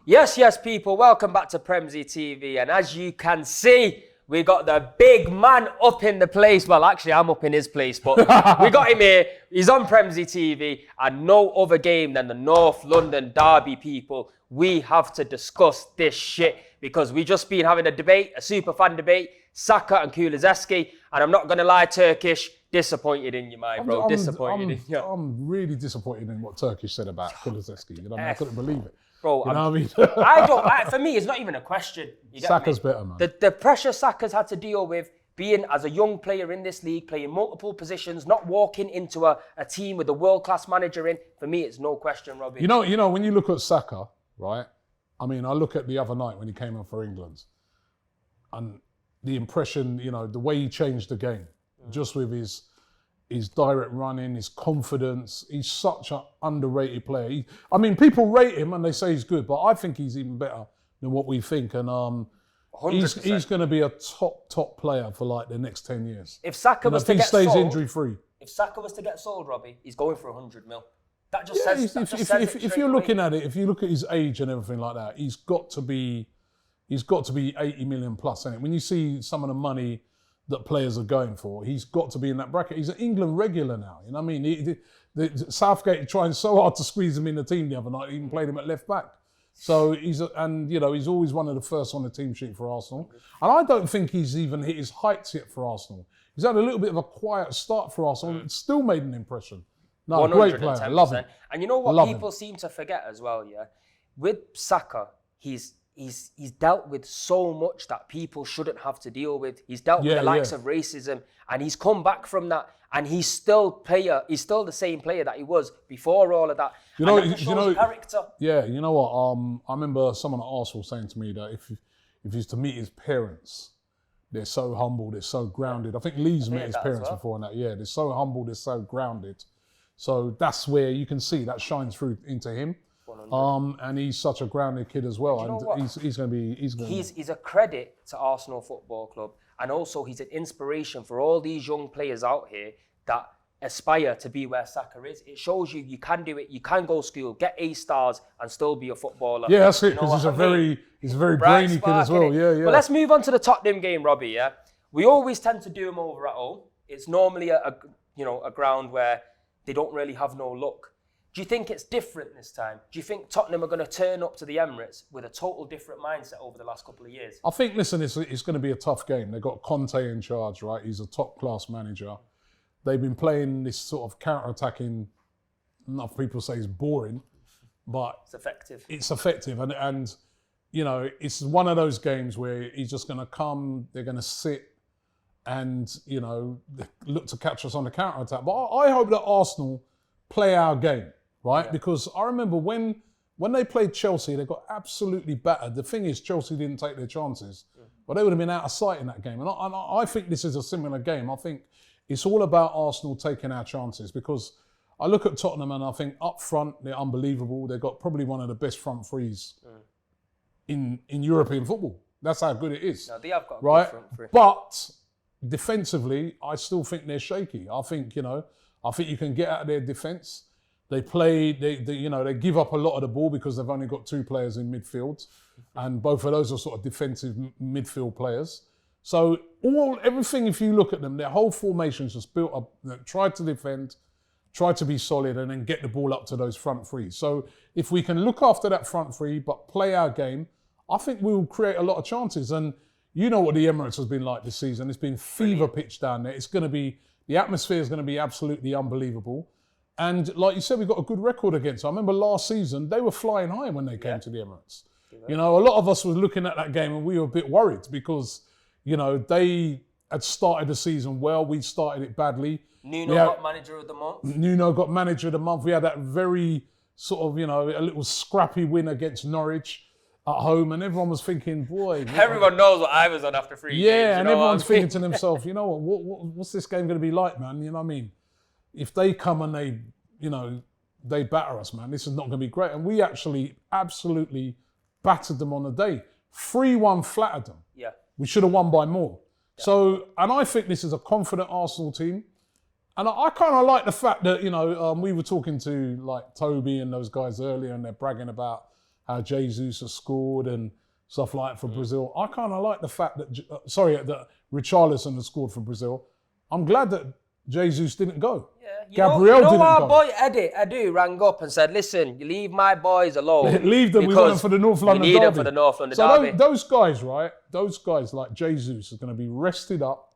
Yes, people, welcome back to Premzy TV. And as you can see, we got the big man up in the place. Well, actually, I'm up in his place, but we got him here. He's on Premzy TV, and no other game than the North London Derby, people. We have to discuss this shit because we just been having a debate, a super fan debate, Saka and Kulusevski, and I'm not going to lie, Turkish, disappointed in you, my bro. Disappointed in you. I'm really disappointed in what Turkish said about Kulusevski. You know, I couldn't believe it. Bro, you know what I mean? For me, it's not even a question. Saka's better, man. The pressure Saka's had to deal with being as a young player in this league, playing multiple positions, not walking into a team with a world-class manager in, for me, it's no question, Robbie. You know, when you look at Saka, right? I mean, I look at the other night when he came on for England and the impression, you know, the way he changed the game, just with his direct running, his confidence. He's such an underrated player. People rate him and they say he's good, but I think he's even better than what we think. And he's going to be a top player for like the next 10 years. If Saka was to get sold, if he stays injury free. If Saka was to get sold, Robbie, he's going for 100 mil. That just says. If you're looking at it, if you look at his age and everything like that, he's got to be 80 million plus in it. When you see some of the money that players are going for, he's got to be in that bracket. He's an England regular now. You know what I mean? Southgate trying so hard to squeeze him in the team the other night, even played him at left back. So he's always one of the first on the team sheet for Arsenal. And I don't think he's even hit his heights yet for Arsenal. He's had a little bit of a quiet start for Arsenal, and it's still made an impression. No, great player. I love him. And you know what people seem to forget as well, yeah? With Saka, he's dealt with so much that people shouldn't have to deal with. He's dealt with the likes of racism, and he's come back from that, and he's still the same player that he was before all of that. Character. Yeah, you know what? I remember someone at Arsenal saying to me that if he's to meet his parents, they're so humble, they're so grounded. I think Lee's met his parents before and that. Yeah, they're so humble, they're so grounded. So that's where you can see that shines through into him. And he's such a grounded kid as well, and he's a credit to Arsenal Football Club, and also he's an inspiration for all these young players out here that aspire to be where Saka is. It shows you can do it. You can go school, get A stars, and still be a footballer. Yeah, that's it. Because he's a very brainy kid as well. Yeah. But let's move on to the Tottenham game, Robbie. Yeah, we always tend to do them over at home. It's normally a ground where they don't really have no luck. Do you think it's different this time? Do you think Tottenham are going to turn up to the Emirates with a total different mindset over the last couple of years? I think, listen, it's going to be a tough game. They've got Conte in charge, right? He's a top-class manager. They've been playing this sort of counter-attacking, enough people say it's boring, but it's effective. It's effective. And you know, it's one of those games where he's just going to come, they're going to sit and, you know, look to catch us on the counter-attack. But I hope that Arsenal play our game. Right? Yeah. Because I remember when they played Chelsea, they got absolutely battered. The thing is, Chelsea didn't take their chances, but they would have been out of sight in that game. And I think this is a similar game. I think it's all about Arsenal taking our chances, because I look at Tottenham and I think up front, they're unbelievable. They've got probably one of the best front threes in European football. That's how good it is. No, they have got a good front three. But defensively, I still think they're shaky. I think you can get out of their defence. They give up a lot of the ball because they've only got two players in midfield, and both of those are sort of defensive midfield players. So everything, if you look at them, their whole formation is just built up, try to defend, try to be solid, and then get the ball up to those front threes. So if we can look after that front three, but play our game, I think we will create a lot of chances. And you know what the Emirates has been like this season. It's been fever pitch down there. The atmosphere is going to be absolutely unbelievable. And like you said, we've got a good record against them. I remember last season, they were flying high when they came to the Emirates. You know, a lot of us were looking at that game and we were a bit worried because, you know, they had started the season well. We started it badly. Nuno got manager of the month. Nuno got manager of the month. We had that very sort of, you know, a little scrappy win against Norwich at home, and everyone was thinking, boy. Everyone knows what I was on after 3 games. Yeah, and everyone's thinking to themselves, you know what's this game going to be like, man? You know what I mean? If they come and they batter us, man, this is not going to be great. And we actually absolutely battered them on the day. 3-1 flattered them. Yeah. We should have won by more. Yeah. So, and I think this is a confident Arsenal team. And I kind of like the fact that, we were talking to like Toby and those guys earlier, and they're bragging about how Jesus has scored and stuff like that for Brazil. I kind of like the fact that, that Richarlison has scored for Brazil. I'm glad that Jesus didn't go. Yeah, Gabriel didn't our go. boy Edu rang up and said, listen, you leave my boys alone. Leave them, we want them for the North London We need derby. them for the North London so derby. Those guys, right? Those guys like Jesus are going to be rested up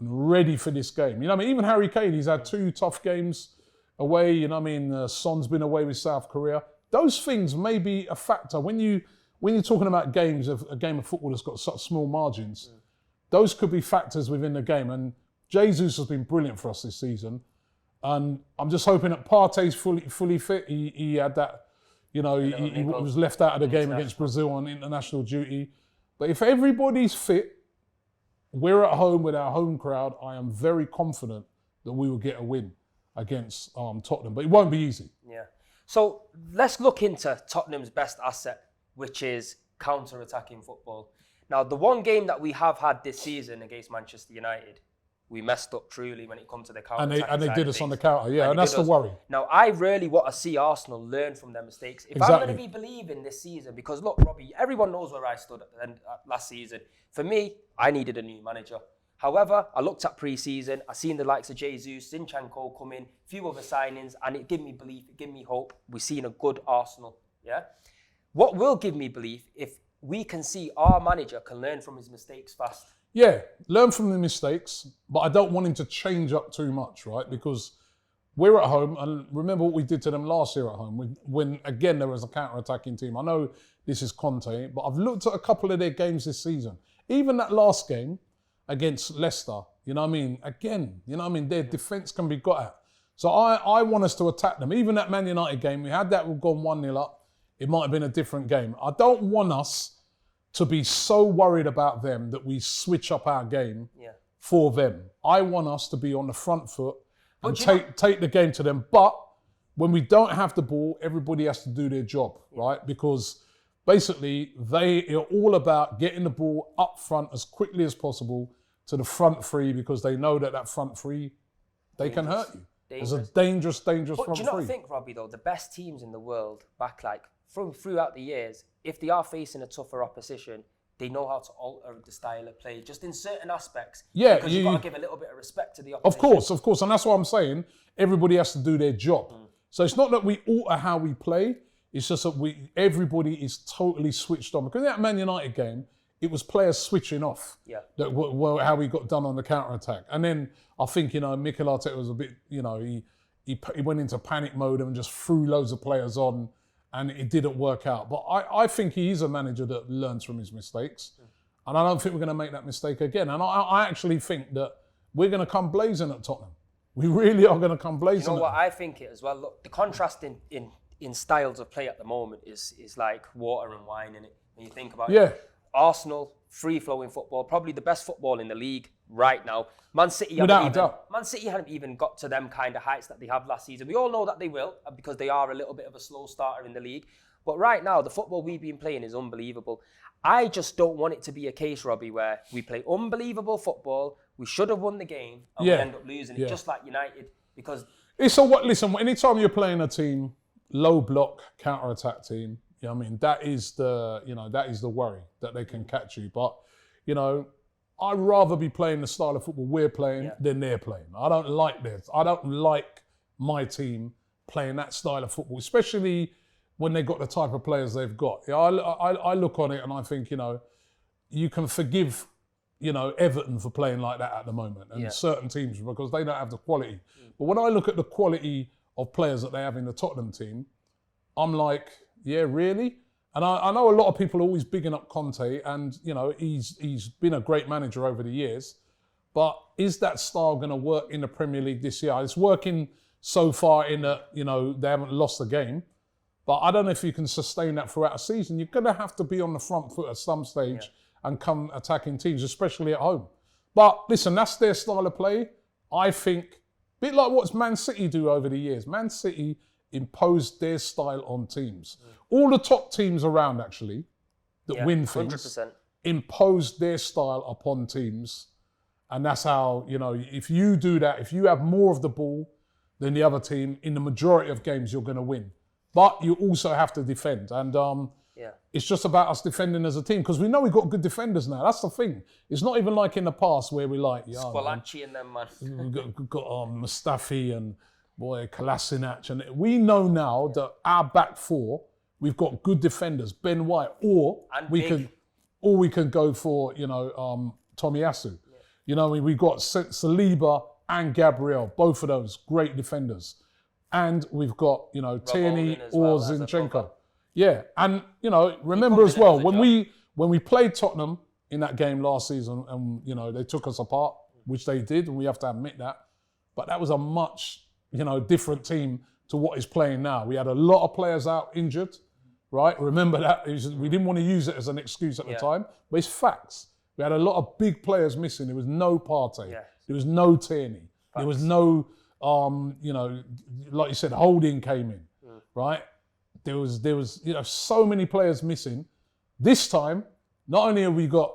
and ready for this game. You know what I mean? Even Harry Kane, he's had 2 tough games away. You know what I mean? Son's been away with South Korea. Those things may be a factor. When you're talking about games, of a game of football that's got such small margins, those could be factors within the game. And Jesus has been brilliant for us this season. And I'm just hoping that Partey's fully fit. He had that, you know, he was left out of the game against Brazil on international duty. But if everybody's fit, we're at home with our home crowd, I am very confident that we will get a win against Tottenham. But it won't be easy. Yeah. So let's look into Tottenham's best asset, which is counter-attacking football. Now, the one game that we have had this season against Manchester United, we messed up truly when it comes to the counter-attacking And they did us on the counter, And and that's the worry. Now, I really want to see Arsenal learn from their mistakes. If I'm going to be believing this season, because look, Robbie, everyone knows where I stood at the end last season. For me, I needed a new manager. However, I looked at pre-season, I seen the likes of Jesus, Zinchenko come in, few other signings, and it gave me belief, it gave me hope. We've seen a good Arsenal, yeah? What will give me belief if we can see our manager can learn from his mistakes fast? Yeah, learn from the mistakes, but I don't want him to change up too much, right? Because we're at home, and remember what we did to them last year at home, when again, there was a counter-attacking team. I know this is Conte, but I've looked at a couple of their games this season. Even that last game against Leicester, you know what I mean? Again, you know what I mean? Their defence can be got at. So I want us to attack them. Even that Man United game, we had that, we've gone 1-0 up. It might have been a different game. I don't want us to be so worried about them that we switch up our game for them. I want us to be on the front foot and take the game to them. But when we don't have the ball, everybody has to do their job, right? Because basically, they are all about getting the ball up front as quickly as possible to the front three, because they know that front three, they can hurt you. It's a dangerous front three. But do you not think, Robbie, though, the best teams in the world back throughout the years, if they are facing a tougher opposition, they know how to alter the style of play, just in certain aspects. Yeah, because you've got to give a little bit of respect to the opposition. Of course. And that's what I'm saying. Everybody has to do their job. So it's not that we alter how we play. It's just that everybody is totally switched on. Because in that Man United game, it was players switching off. Yeah. That how we got done on the counter-attack. And then I think, Mikel Arteta was a bit, he went into panic mode and just threw loads of players on, and it didn't work out. But I think he is a manager that learns from his mistakes. And I don't think we're going to make that mistake again. And I actually think that we're going to come blazing at Tottenham. We really are going to come blazing. You know what, I think it as well. Look, the contrast in styles of play at the moment is like water and wine, innit? When you think about it. Arsenal, free-flowing football, probably the best football in the league right now. Man City haven't even got to them kind of heights that they have last season. We all know that they will, because they are a little bit of a slow starter in the league. But right now, the football we've been playing is unbelievable. I just don't want it to be a case, Robbie, where we play unbelievable football, we should have won the game, and we end up losing it, just like United. Because listen, anytime you're playing a team, low block, counter-attack team, you know what I mean, that is the worry, that they can catch you. But, I'd rather be playing the style of football we're playing than they're playing. I don't like this. I don't like my team playing that style of football, especially when they've got the type of players they've got. I look on it and I think, you can forgive, Everton for playing like that at the moment, and certain teams, because they don't have the quality. But when I look at the quality of players that they have in the Tottenham team, I'm like, yeah, really? And I know a lot of people are always bigging up Conte, and he's been a great manager over the years. But is that style going to work in the Premier League this year? It's working so far in that they haven't lost a game, but I don't know if you can sustain that throughout a season. You're going to have to be on the front foot at some stage and come attacking teams, especially at home. But listen, that's their style of play. I think a bit like what Man City do over the years. Man City imposed their style on teams. All the top teams around, actually, that win things, 100%. imposed their style upon teams. And that's how, if you do that, if you have more of the ball than the other team, in the majority of games, you're going to win. but you also have to defend. And it's just about us defending as a team because we know we've got good defenders now. That's the thing. It's not even like in the past where we like, Spalacci and them, man. We've got Mustafi and Kolasinac. And we know now that our back four, we've got good defenders, Ben White, or we can go for, Tomiyasu. Yeah. We've got Saliba and Gabriel, both of those great defenders. And we've got, Tierney or Zinchenko. Yeah, and remember as well when we played Tottenham in that game last season, and they took us apart, which they did, and we have to admit that. But that was a much different team to what is playing now. We had a lot of players out injured, right? Remember that we didn't want to use it as an excuse at the time, but it's facts. We had a lot of big players missing. There was no Partey, there was no Tierney, there was no like you said, Holding came in, right? There was so many players missing. This time, not only have we got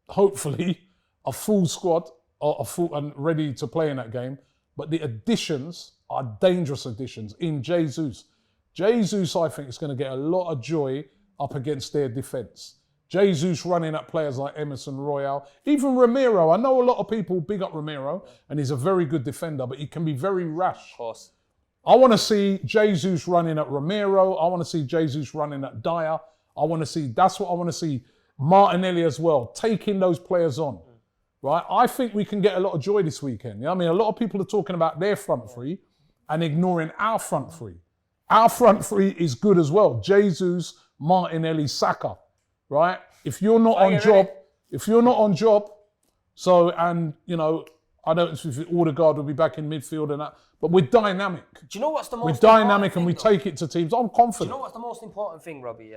hopefully a full squad and ready to play in that game, but the additions are dangerous additions in Jesus. Jesus, I think, is going to get a lot of joy up against their defence. Jesus running at players like Emerson Royale, even Romero. I know a lot of people big up Romero, and he's a very good defender, but he can be very rash. Of course. I want to see Jesus running at Romero. I want to see Jesus running at Dyer. That's what I want to see. Martinelli as well, taking those players on, right? I think we can get a lot of joy this weekend. A lot of people are talking about their front three and ignoring our front three. Our front three is good as well. Jesus, Martinelli, Saka, right? If you're not on job, I don't know if Odegaard will be back in midfield and that, but we're dynamic. Do you know what's the most We're dynamic and we take it to teams. I'm confident. Do you know what's the most important thing, Robbie,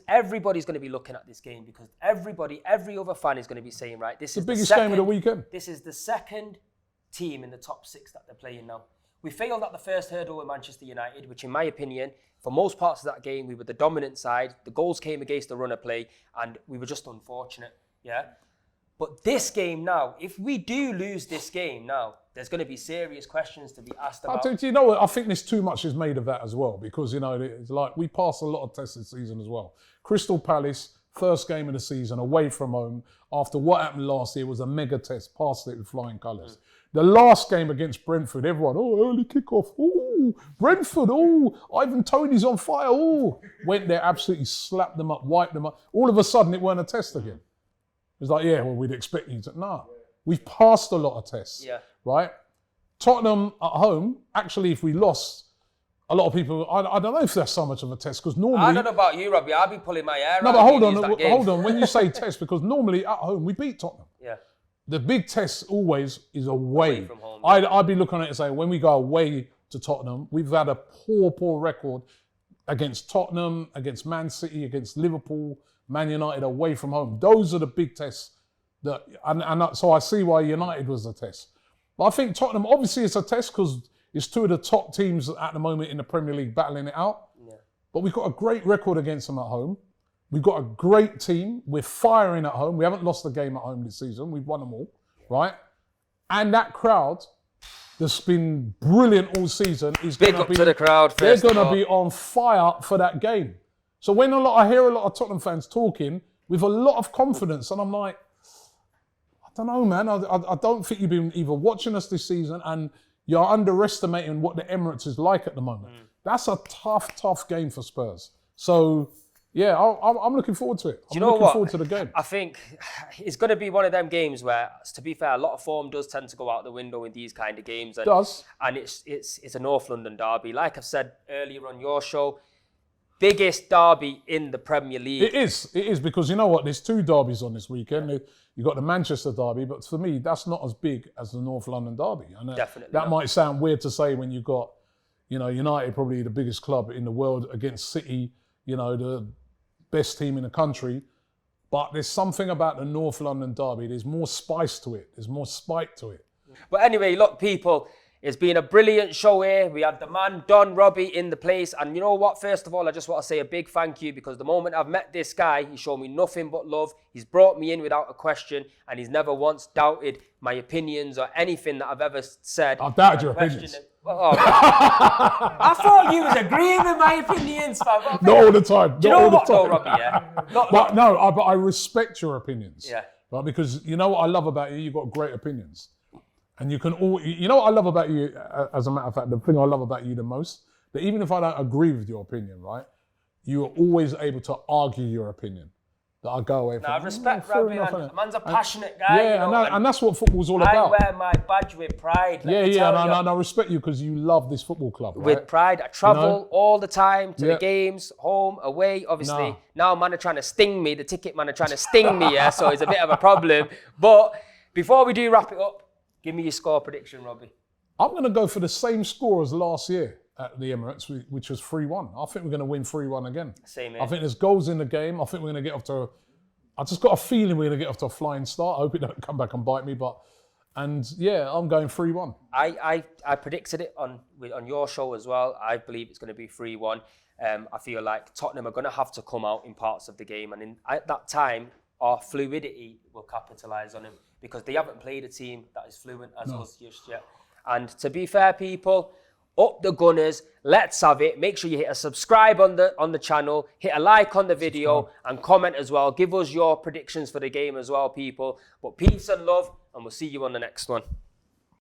everybody's going to be looking at this game because every other fan is going to be saying, right, this is the biggest game of the weekend. This is the second team in the top 6 that they're playing now. We failed at the first hurdle with Manchester United, which in my opinion, for most parts of that game, we were the dominant side. The goals came against the run of play and we were just unfortunate, But this game now, if we do lose this game now, there's going to be serious questions to be asked about. I think there's too much is made of that as well because, it's like we passed a lot of tests this season as well. Crystal Palace, first game of the season, away from home, after what happened last year was a mega test, passed it with flying colours. The last game against Brentford, everyone, early kickoff, Brentford, Ivan Toney's on fire, went there, absolutely slapped them up, wiped them up. All of a sudden, it weren't a test again. It's like, we'd expect you to. No, we've passed a lot of tests, right? Tottenham at home, actually, if we lost, a lot of people, I don't know if that's so much of a test, because normally... I don't know about you, Robbie, I'll be pulling my hair out. No, but hold on. When you say test, because normally at home, we beat Tottenham. Yeah. The big test always is away from home. I'd be looking at it and saying, when we go away to Tottenham, we've had a poor record against Tottenham, against Man City, against Liverpool, Man United away from home. Those are the big tests. So I see why United was a test. But I think Tottenham, obviously it's a test because it's two of the top teams at the moment in the Premier League battling it out. Yeah. But we've got a great record against them at home. We've got a great team. We're firing at home. We haven't lost a game at home this season. We've won them all, right? And that crowd that's been brilliant all season is going to be... to the crowd. They're going to be on fire for that game. So when I hear a lot of Tottenham fans talking with a lot of confidence, and I'm like, I don't know, man. I don't think you've been either watching us this season and you're underestimating what the Emirates is like at the moment. That's a tough game for Spurs. So, yeah, I'm looking forward to it. I'm looking forward to the game. I think it's going to be one of them games where, to be fair, a lot of form does tend to go out the window in these kind of games. And, it does. And it's a North London derby. Like I've said earlier on your show, biggest derby in the Premier League. It is because you know what? There's two derbies on this weekend. You've got the Manchester derby, but for me, that's not as big as the North London derby. And Definitely that not. might sound weird to say when you've got, United, probably the biggest club in the world against City, the best team in the country. But there's something about the North London derby. There's more spice to it. There's more spike to it. But anyway, look, people, it's been a brilliant show here. We had the man, Don Robbie, in the place. And you know what? First of all, I just want to say a big thank you because the moment I've met this guy, he showed me nothing but love. He's brought me in without a question and he's never once doubted my opinions or anything that I've ever said. I've doubted your opinions. Oh, I thought you was agreeing with my opinions, fam. Not all the time. Do you not know all what, the though, time. Robbie? Yeah. But I respect your opinions. Yeah. Right? Because you know what I love about you? You've got great opinions. And you can all, you know what I love about you, as a matter of fact, the thing I love about you the most, that even if I don't agree with your opinion, right, you are always able to argue your opinion. That I go away from. I respect fair Robbie, enough, man. innit? Man's a passionate guy. Yeah, you know, and that's what football's all I about. wear my badge with pride. And I respect you because you love this football club, right? With pride. I travel all the time to the games, home, away. Obviously, Nah. now man are trying to sting me. The ticket man are trying to sting me, yeah, so it's a bit of a problem. But before we do wrap it up, give me your score prediction, Robbie. I'm going to go for the same score as last year at the Emirates, which was 3-1. I think we're going to win 3-1 again. Same here. I think there's goals in the game. I think we're going to get off to I just got a feeling we're going to get off to a flying start. I hope it don't come back and bite me, I'm going 3-1. I predicted it on your show as well. I believe it's going to be 3-1. I feel like Tottenham are going to have to come out in parts of the game, and at that time, our fluidity will capitalise on them because they haven't played a team that is fluent as us just yet. And to be fair, people, up the Gunners, let's have it. Make sure you hit a subscribe on the channel, hit a like on the video, and comment as well. Give us your predictions for the game as well, people. But peace and love, and we'll see you on the next one.